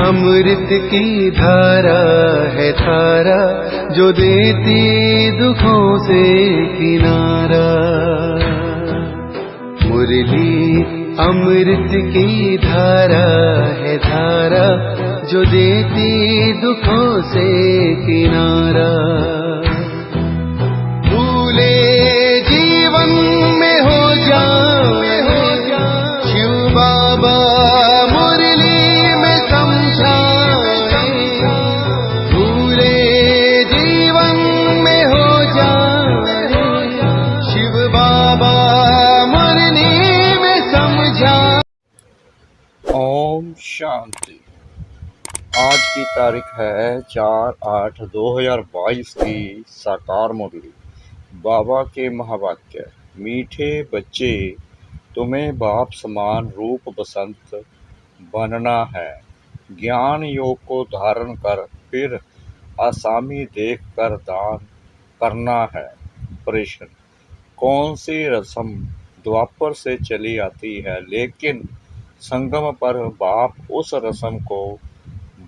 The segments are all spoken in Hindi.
अमृत की धारा है धारा जो देती दुखों से किनारा। मुरली अमृत की धारा है धारा जो देती दुखों से किनारा। भूले जीवन में हो जाए शिव बाबा मुरली में समझाए। भूले जीवन में हो जाए शिव बाबा मुरली में समझाए। ओम शांति। आज की तारीख है 4/8/2022 की साकार मुरली। बाबा के महावाक्य। मीठे बच्चे, तुम्हें बाप समान रूप बसंत बनना है। ज्ञान योग को धारण कर फिर आसामी देख कर दान करना है। प्रश्न, कौन सी रस्म द्वापर से चली आती है लेकिन संगम पर बाप उस रस्म को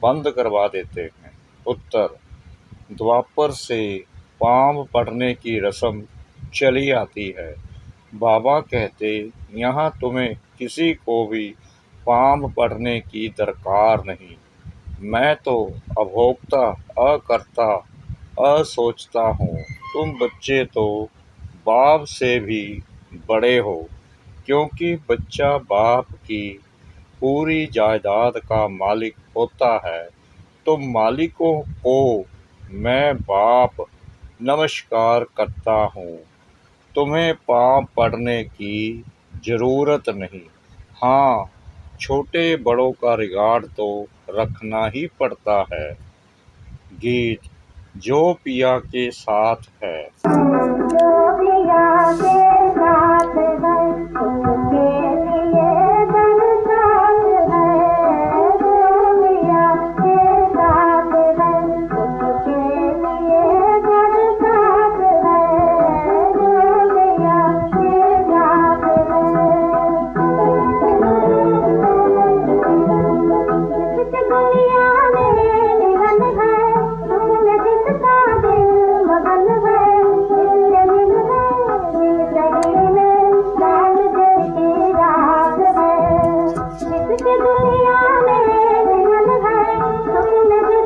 बंद करवा देते हैं? उत्तर, द्वापर से पाँव पड़ने की रस्म चली आती है। बाबा कहते, यहाँ तुम्हें किसी को भी पाँव पड़ने की दरकार नहीं। मैं तो अभोक्ता, अकर्ता, असोचता हूँ। तुम बच्चे तो बाप से भी बड़े हो, क्योंकि बच्चा बाप की पूरी जायदाद का मालिक होता है। तो मालिकों को मैं बाप नमस्कार करता हूँ। तुम्हें पाँव पड़ने की जरूरत नहीं। हाँ, छोटे बड़ों का रिगार्ड तो रखना ही पड़ता है। गीत जो पिया के साथ है।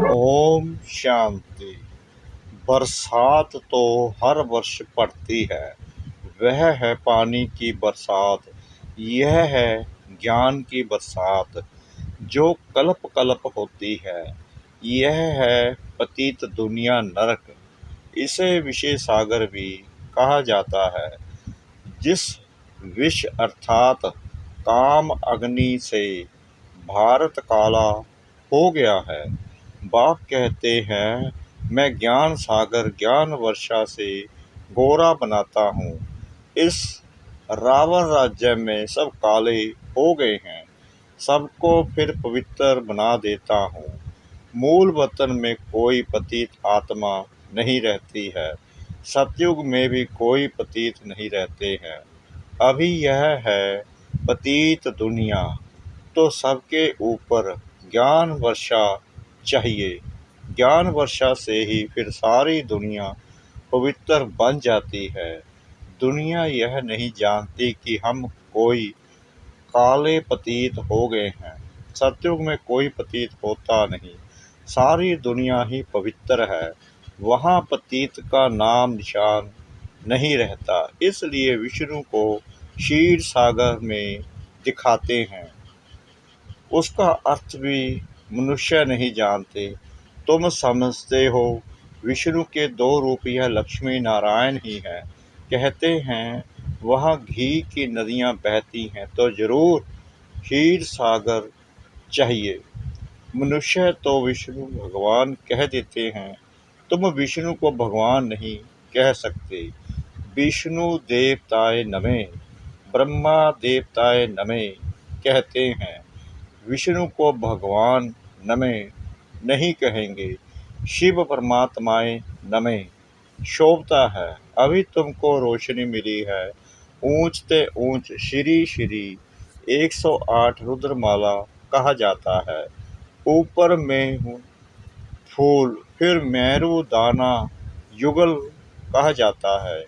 ओम शांति। बरसात तो हर वर्ष पड़ती है, वह है पानी की बरसात। यह है ज्ञान की बरसात जो कल्प कल्प होती है। यह है पतित दुनिया नरक। इसे विषय सागर भी कहा जाता है। जिस विष अर्थात काम अग्नि से भारत काला हो गया है। बाप कहते हैं, मैं ज्ञान सागर ज्ञान वर्षा से गोरा बनाता हूँ। इस रावण राज्य में सब काले हो गए हैं, सबको फिर पवित्र बना देता हूँ। मूल वतन में कोई पतित आत्मा नहीं रहती है, सतयुग में भी कोई पतित नहीं रहते हैं। अभी यह है पतित दुनिया, तो सबके ऊपर ज्ञान वर्षा चाहिए। ज्ञान वर्षा से ही फिर सारी दुनिया पवित्र बन जाती है। दुनिया यह नहीं जानती कि हम कोई काले पतित हो गए हैं। सतयुग में कोई पतित होता नहीं, सारी दुनिया ही पवित्र है। वहाँ पतित का नाम निशान नहीं रहता। इसलिए विष्णु को क्षीर सागर में दिखाते हैं। उसका अर्थ भी मनुष्य नहीं जानते। तुम समझते हो विष्णु के दो रूप यह लक्ष्मी नारायण ही है। कहते हैं वहाँ घी की नदियाँ बहती हैं, तो जरूर क्षीर सागर चाहिए। मनुष्य तो विष्णु भगवान कह देते हैं, तुम विष्णु को भगवान नहीं कह सकते। विष्णु देवताय नमः, ब्रह्मा देवताय नमः कहते हैं। विष्णु को भगवान नमः नहीं कहेंगे। शिव परमात्माए नमः शोभता है। अभी तुमको रोशनी मिली है। ऊंचते ऊंच श्री श्री 108 रुद्रमाला कहा जाता है। ऊपर में हूँ फूल, फिर मेरू दाना युगल कहा जाता है।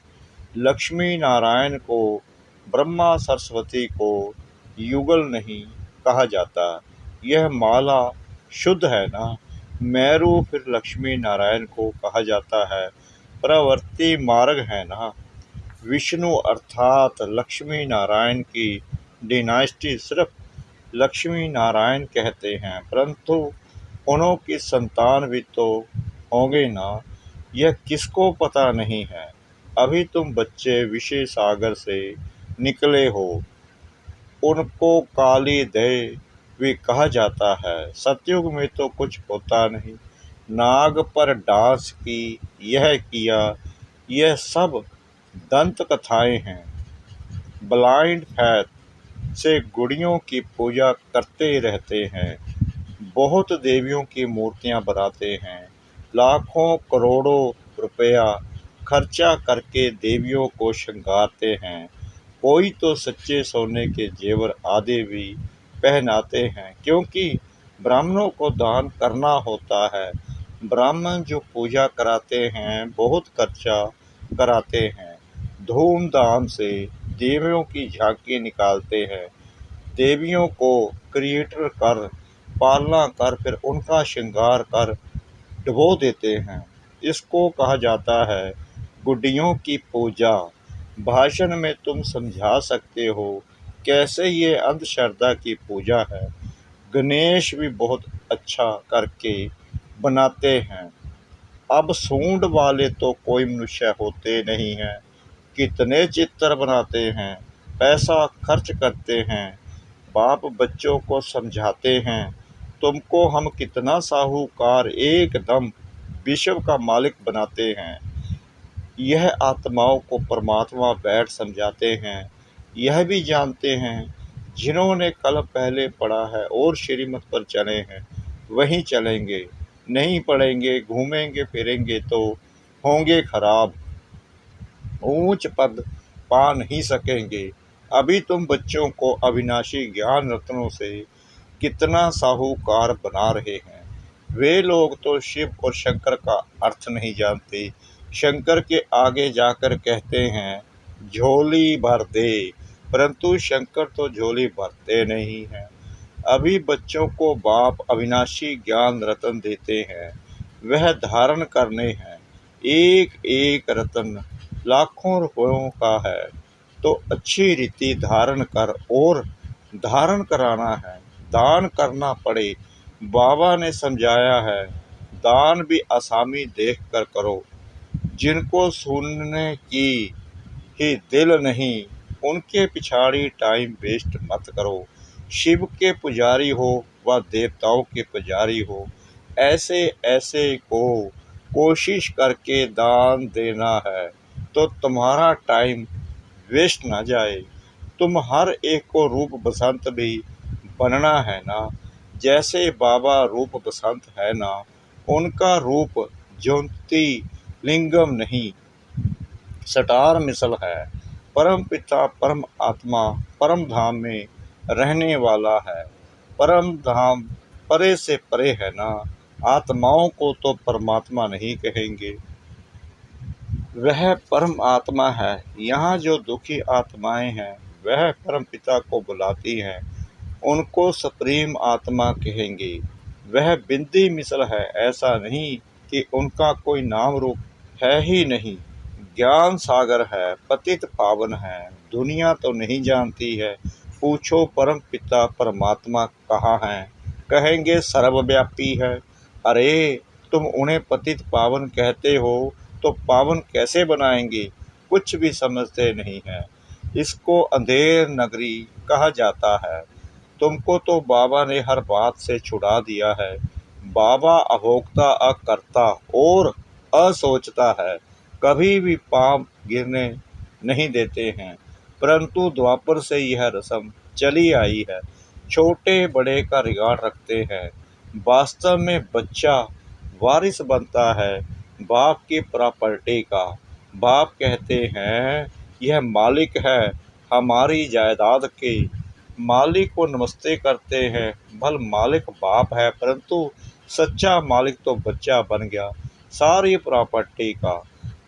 लक्ष्मी नारायण को, ब्रह्मा सरस्वती को युगल नहीं कहा जाता। यह माला शुद्ध है ना। मेरू फिर लक्ष्मी नारायण को कहा जाता है। प्रवर्ती मार्ग है ना। विष्णु अर्थात लक्ष्मी नारायण की डिनास्टी सिर्फ लक्ष्मी नारायण कहते हैं, परंतु उन्हों की संतान भी तो होंगे ना, यह किसको पता नहीं है। अभी तुम बच्चे विषय सागर से निकले हो। उनको काली देवी कहा जाता है। सतयुग में तो कुछ होता नहीं। नाग पर डांस की, यह किया, यह सब दंत कथाएं हैं। ब्लाइंड फैथ से गुड़ियों की पूजा करते रहते हैं। बहुत देवियों की मूर्तियां बनाते हैं। लाखों करोड़ों रुपया खर्चा करके देवियों को श्रृंगारते हैं। कोई तो सच्चे सोने के जेवर आदि भी पहनाते हैं, क्योंकि ब्राह्मणों को दान करना होता है। ब्राह्मण जो पूजा कराते हैं बहुत खर्चा कराते हैं। धूमधाम से देवियों की झांकी निकालते हैं। देवियों को क्रिएटर कर, पालना कर, फिर उनका श्रृंगार कर डुबो देते हैं। इसको कहा जाता है गुड्डियों की पूजा। भाषण में तुम समझा सकते हो कैसे ये अंधश्रद्धा की पूजा है। गणेश भी बहुत अच्छा करके बनाते हैं। अब सूंड वाले तो कोई मनुष्य होते नहीं हैं। कितने चित्र बनाते हैं, पैसा खर्च करते हैं। बाप बच्चों को समझाते हैं, तुमको हम कितना साहूकार, एकदम विश्व का मालिक बनाते हैं। यह आत्माओं को परमात्मा बैठ समझाते हैं। यह भी जानते हैं जिन्होंने कल पहले पढ़ा है और श्रीमत पर चले हैं वहीं चलेंगे। नहीं पढ़ेंगे, घूमेंगे फिरेंगे तो होंगे खराब, ऊंच पद पा नहीं सकेंगे। अभी तुम बच्चों को अविनाशी ज्ञान रत्नों से कितना साहूकार बना रहे हैं। वे लोग तो शिव और शंकर का अर्थ नहीं जानते। शंकर के आगे जाकर कहते हैं झोली भर दे, परंतु शंकर तो झोली भरते नहीं हैं। अभी बच्चों को बाप अविनाशी ज्ञान रतन देते हैं, वह धारण करने हैं। एक एक रतन लाखों रुपयों का है, तो अच्छी रीति धारण कर और धारण कराना है। दान करना पड़े, बाबा ने समझाया है। दान भी आसामी देख कर करो। जिनको सुनने की ही दिल नहीं, उनके पिछाड़ी टाइम वेस्ट मत करो। शिव के पुजारी हो व देवताओं के पुजारी हो, ऐसे ऐसे को कोशिश करके दान देना है, तो तुम्हारा टाइम वेस्ट ना जाए। तुम हर एक को रूप बसंत भी बनना है ना। जैसे बाबा रूप बसंत है ना, उनका रूप ज्योति लिंगम नहीं, सटार मिसल है। परम पिता परम आत्मा परम धाम में रहने वाला है। परम धाम परे से परे है ना। आत्माओं को तो परमात्मा नहीं कहेंगे, वह परम आत्मा है। यहाँ जो दुखी आत्माएं हैं वह परम पिता को बुलाती हैं, उनको सुप्रीम आत्मा कहेंगे। वह बिंदी मिसल है, ऐसा नहीं कि उनका कोई नाम रूप है ही नहीं। ज्ञान सागर है, पतित पावन है, दुनिया तो नहीं जानती है। पूछो परम पिता परमात्मा कहाँ हैं, कहेंगे सर्वव्यापी है। अरे तुम उन्हें पतित पावन कहते हो तो पावन कैसे बनाएंगे, कुछ भी समझते नहीं है। इसको अंधेर नगरी कहा जाता है। तुमको तो बाबा ने हर बात से छुड़ा दिया है। बाबा अभोक्ता, अकर्ता और असोचता है, कभी भी पाप गिरने नहीं देते हैं। परंतु द्वापर से यह रस्म चली आई है, छोटे बड़े का रिगार्ड रखते हैं। वास्तव में बच्चा वारिस बनता है बाप की प्रॉपर्टी का। बाप कहते हैं यह मालिक है हमारी जायदाद के, मालिक को नमस्ते करते हैं। भल मालिक बाप है, परंतु सच्चा मालिक तो बच्चा बन गया सारी प्रॉपर्टी का।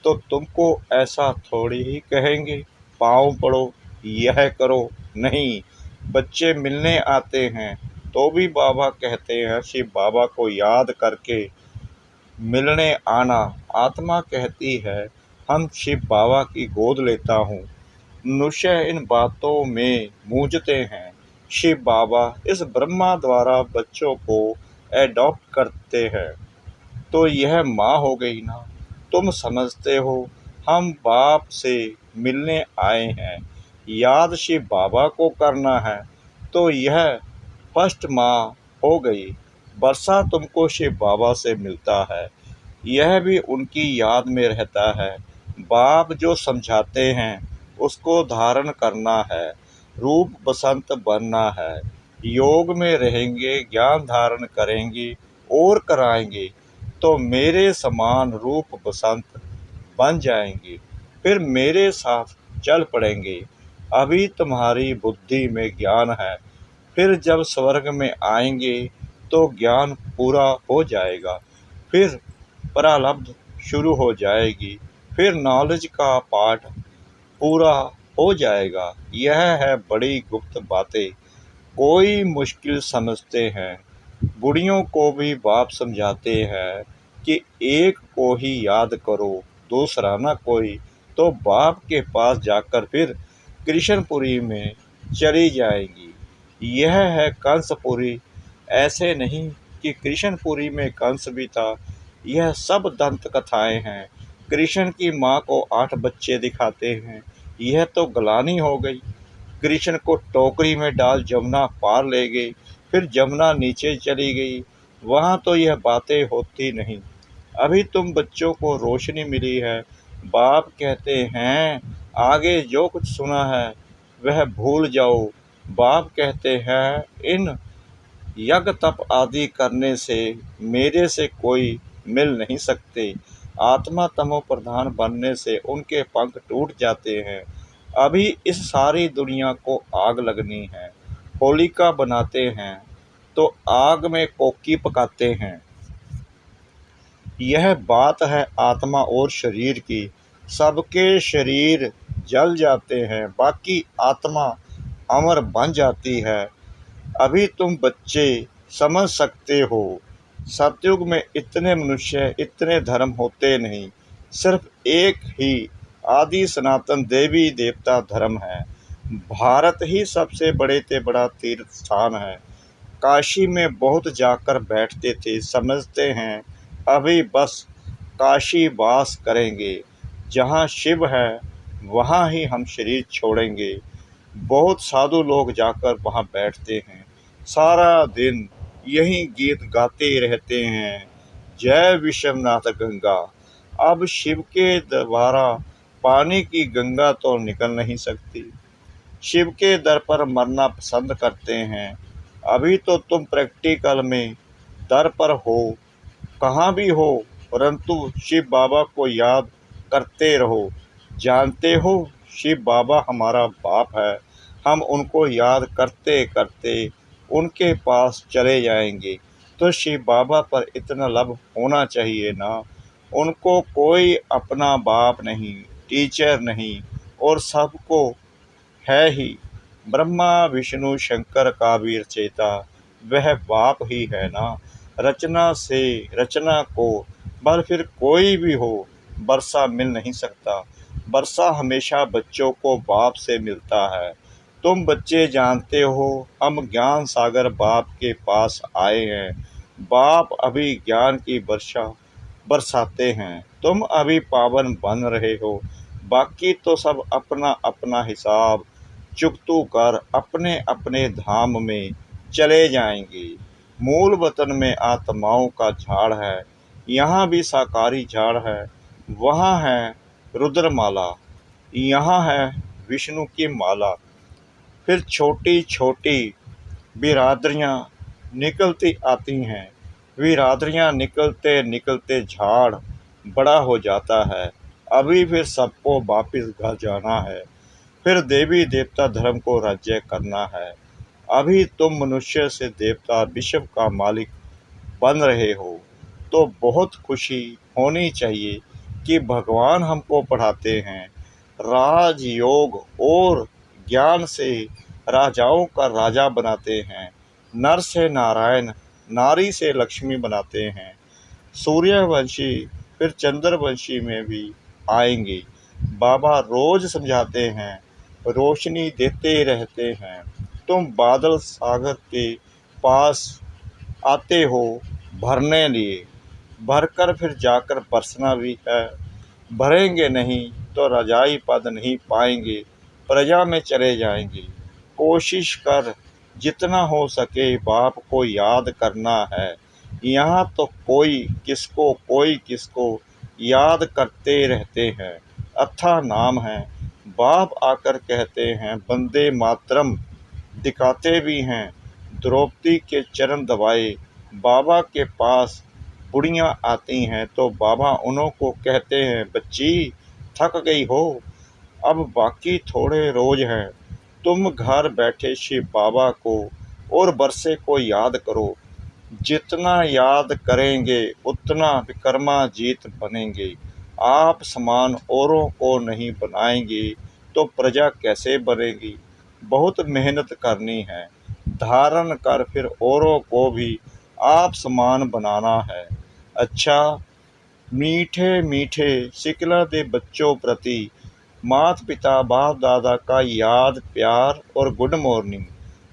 तो तुमको ऐसा थोड़ी ही कहेंगे पाँव पड़ो, यह करो, नहीं। बच्चे मिलने आते हैं तो भी बाबा कहते हैं शिव बाबा को याद करके मिलने आना। आत्मा कहती है हम शिव बाबा की गोद लेता हूँ। मनुष्य इन बातों में मूंझते हैं। शिव बाबा इस ब्रह्मा द्वारा बच्चों को एडॉप्ट करते हैं, तो यह माँ हो गई ना। तुम समझते हो हम बाप से मिलने आए हैं, याद शिव बाबा को करना है, तो यह फर्स्ट माँ हो गई। वर्षा तुमको शिव बाबा से मिलता है, यह भी उनकी याद में रहता है। बाप जो समझाते हैं उसको धारण करना है, रूप बसंत बनना है। योग में रहेंगे, ज्ञान धारण करेंगे और कराएंगे तो मेरे समान रूप बसंत बन जाएंगे, फिर मेरे साथ चल पड़ेंगे। अभी तुम्हारी बुद्धि में ज्ञान है, फिर जब स्वर्ग में आएंगे तो ज्ञान पूरा हो जाएगा, फिर प्रारब्ध शुरू हो जाएगी, फिर नॉलेज का पाठ पूरा हो जाएगा। यह है बड़ी गुप्त बातें, कोई मुश्किल समझते हैं। बुढ़ियों को भी बाप समझाते हैं कि एक को ही याद करो, दूसरा न कोई। तो बाप के पास जाकर फिर कृष्णपुरी में चली जाएंगी। यह है कंसपुरी। ऐसे नहीं कि कृष्णपुरी में कंस भी था, यह सब दंत कथाएं हैं। कृष्ण की माँ को 8 बच्चे दिखाते हैं, यह तो गलानी हो गई। कृष्ण को टोकरी में डाल जमुना पार ले गई, फिर जमुना नीचे चली गई, वहाँ तो यह बातें होती नहीं। अभी तुम बच्चों को रोशनी मिली है। बाप कहते हैं आगे जो कुछ सुना है वह भूल जाओ। बाप कहते हैं इन यज्ञ तप आदि करने से मेरे से कोई मिल नहीं सकते। आत्मा तमो प्रधान बनने से उनके पंख टूट जाते हैं। अभी इस सारी दुनिया को आग लगनी है, होलिका बनाते हैं तो आग में कोकी पकाते हैं। यह बात है आत्मा और शरीर की। सबके शरीर जल जाते हैं, बाकी आत्मा अमर बन जाती है। अभी तुम बच्चे समझ सकते हो, सतयुग में इतने मनुष्य, इतने धर्म होते नहीं। सिर्फ एक ही आदि सनातन देवी देवता धर्म है। भारत ही सबसे बड़े से बड़ा तीर्थ स्थान है। काशी में बहुत जाकर बैठते थे, समझते हैं अभी बस काशी वास करेंगे। जहाँ शिव है वहाँ ही हम शरीर छोड़ेंगे। बहुत साधु लोग जाकर वहाँ बैठते हैं, सारा दिन यही गीत गाते रहते हैं, जय विश्वनाथ गंगा। अब शिव के द्वारा पानी की गंगा तो निकल नहीं सकती। शिव के दर पर मरना पसंद करते हैं। अभी तो तुम प्रैक्टिकल में दर पर हो, कहाँ भी हो, परंतु शिव बाबा को याद करते रहो। जानते हो शिव बाबा हमारा बाप है, हम उनको याद करते करते उनके पास चले जाएंगे। तो शिव बाबा पर इतना लब होना चाहिए ना। उनको कोई अपना बाप नहीं, टीचर नहीं, और सबको है ही। ब्रह्मा विष्णु शंकर का भी रचयिता वह बाप ही है ना। रचना से रचना को बल फिर कोई भी हो, वर्षा मिल नहीं सकता। वर्षा हमेशा बच्चों को बाप से मिलता है। तुम बच्चे जानते हो हम ज्ञान सागर बाप के पास आए हैं। बाप अभी ज्ञान की वर्षा बरसाते हैं, तुम अभी पावन बन रहे हो। बाकी तो सब अपना अपना हिसाब चुकतू कर अपने अपने धाम में चले जाएंगे। मूल वतन में आत्माओं का झाड़ है, यहाँ भी साकारी झाड़ है। वहाँ है रुद्रमाला, यहाँ है विष्णु की माला। फिर छोटी छोटी बिरादरियाँ निकलती आती हैं। बिरादरियाँ निकलते निकलते झाड़ बड़ा हो जाता है। अभी फिर सबको वापिस घर जाना है, फिर देवी देवता धर्म को राज्य करना है। अभी तुम मनुष्य से देवता विश्व का मालिक बन रहे हो, तो बहुत खुशी होनी चाहिए कि भगवान हमको पढ़ाते हैं। राजयोग और ज्ञान से राजाओं का राजा बनाते हैं, नर से नारायण, नारी से लक्ष्मी बनाते हैं। सूर्यवंशी फिर चंद्रवंशी में भी आएंगे। बाबा रोज समझाते हैं, रोशनी देते रहते हैं। तुम बादल सागर के पास आते हो भरने लिए, भरकर फिर जाकर बरसना भी है। भरेंगे नहीं तो रजाई पद नहीं पाएंगे, प्रजा में चले जाएंगे। कोशिश कर जितना हो सके बाप को याद करना है। यहाँ तो कोई किसको याद करते रहते हैं। अच्छा नाम है, बाप आकर कहते हैं वंदे मातरम, दिखाते भी हैं। द्रौपदी के चरण दबाए बाबा के पास बुढ़ियाँ आती हैं तो बाबा उन्हों को कहते हैं बच्ची थक गई हो, अब बाकी थोड़े रोज हैं। तुम घर बैठे शिव बाबा को और बरसे को याद करो। जितना याद करेंगे उतना विक्रमाजीत बनेंगे। आप समान औरों को नहीं बनाएंगे तो प्रजा कैसे बनेगी। बहुत मेहनत करनी है, धारण कर फिर औरों को भी आप समान बनाना है। अच्छा, मीठे मीठे सिकला दे बच्चों प्रति माता पिता बाप दादा का याद प्यार और गुड मॉर्निंग।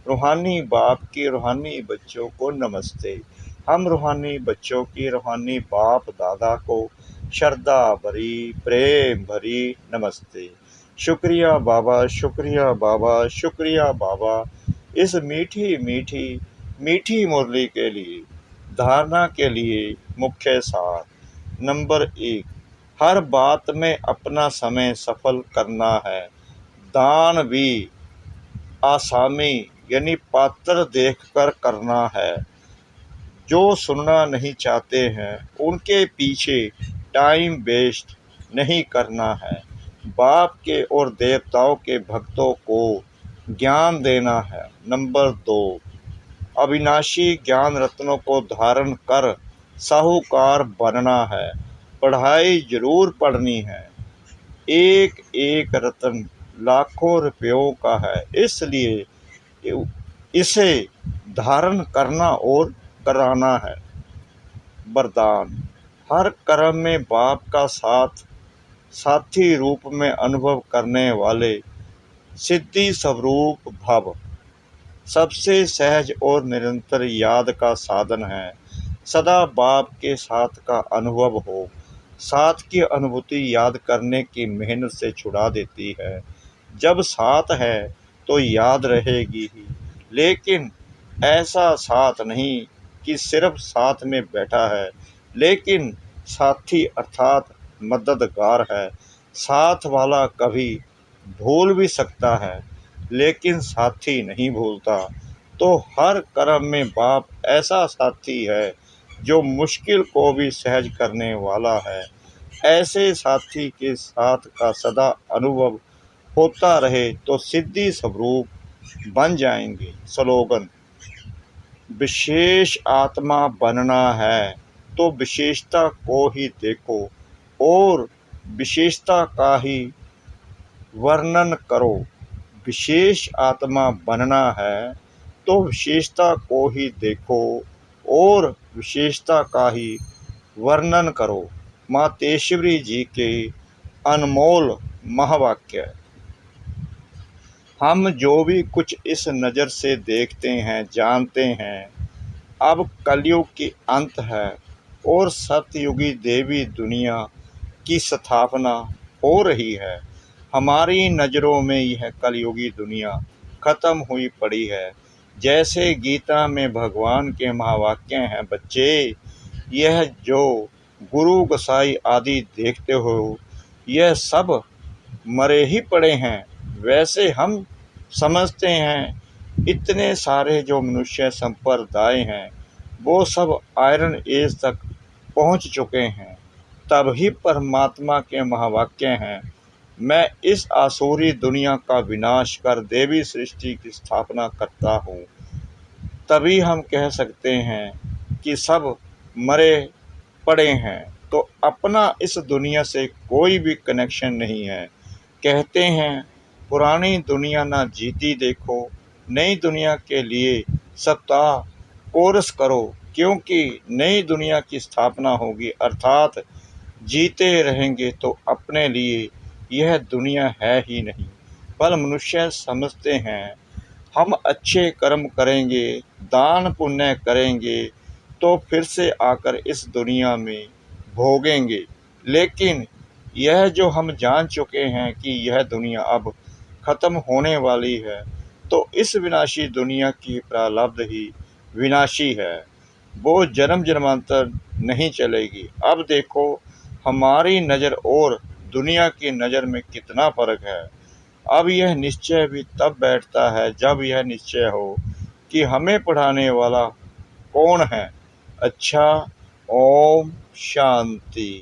रूहानी बाप की रूहानी बच्चों को नमस्ते। हम रूहानी बच्चों की रूहानी बाप दादा को श्रद्धा भरी प्रेम भरी नमस्ते। शुक्रिया बाबा, शुक्रिया बाबा, शुक्रिया बाबा, इस मीठी मीठी मीठी मुरली के लिए। धारणा के लिए मुख्य सार। नंबर 1, हर बात में अपना समय सफल करना है। दान भी आसामी यानी पात्र देखकर करना है। जो सुनना नहीं चाहते हैं उनके पीछे टाइम वेस्ट नहीं करना है। बाप के और देवताओं के भक्तों को ज्ञान देना है। नंबर 2, अविनाशी ज्ञान रत्नों को धारण कर साहूकार बनना है। पढ़ाई जरूर पढ़नी है। एक एक रत्न लाखों रुपयों का है, इसलिए इसे धारण करना और कराना है। वरदान, हर कर्म में बाप का साथ साथी रूप में अनुभव करने वाले सिद्धि स्वरूप भव सबसे सहज और निरंतर याद का साधन है। सदा बाप के साथ का अनुभव हो। साथ की अनुभूति याद करने की मेहनत से छुड़ा देती है। जब साथ है तो याद रहेगी ही, लेकिन ऐसा साथ नहीं कि सिर्फ साथ में बैठा है, लेकिन साथी अर्थात मददगार है। साथ वाला कभी भूल भी सकता है, लेकिन साथी नहीं भूलता। तो हर कर्म में बाप ऐसा साथी है जो मुश्किल को भी सहज करने वाला है। ऐसे साथी के साथ का सदा अनुभव होता रहे तो सिद्धि स्वरूप बन जाएंगे। स्लोगन, विशेष आत्मा बनना है तो विशेषता को ही देखो और विशेषता का ही वर्णन करो। विशेष आत्मा बनना है तो विशेषता को ही देखो और विशेषता का ही वर्णन करो। माँ तेश्वरी जी के अनमोल महावाक्य। हम जो भी कुछ इस नज़र से देखते हैं जानते हैं, अब कलयुग की अंत है और सतयुगी देवी दुनिया की स्थापना हो रही है। हमारी नज़रों में यह कलयुगी दुनिया खत्म हुई पड़ी है। जैसे गीता में भगवान के महावाक्य हैं, बच्चे यह जो गुरु गोसाई आदि देखते हो यह सब मरे ही पड़े हैं। वैसे हम समझते हैं इतने सारे जो मनुष्य संप्रदाय हैं वो सब आयरन एज तक पहुंच चुके हैं। तभी परमात्मा के महावाक्य हैं, मैं इस आसुरी दुनिया का विनाश कर देवी सृष्टि की स्थापना करता हूँ। तभी हम कह सकते हैं कि सब मरे पड़े हैं, तो अपना इस दुनिया से कोई भी कनेक्शन नहीं है। कहते हैं पुरानी दुनिया ना जीती देखो, नई दुनिया के लिए सप्ताह कोरस करो, क्योंकि नई दुनिया की स्थापना होगी, अर्थात जीते रहेंगे तो अपने लिए यह दुनिया है ही नहीं। पर मनुष्य समझते हैं हम अच्छे कर्म करेंगे, दान पुण्य करेंगे तो फिर से आकर इस दुनिया में भोगेंगे। लेकिन यह जो हम जान चुके हैं कि यह दुनिया अब ख़त्म होने वाली है, तो इस विनाशी दुनिया की प्रारब्ध ही विनाशी है, वो जन्म जन्मांतर नहीं चलेगी। अब देखो हमारी नज़र और दुनिया की नज़र में कितना फ़र्क है। अब यह निश्चय भी तब बैठता है जब यह निश्चय हो कि हमें पढ़ाने वाला कौन है। अच्छा, ओम शांति।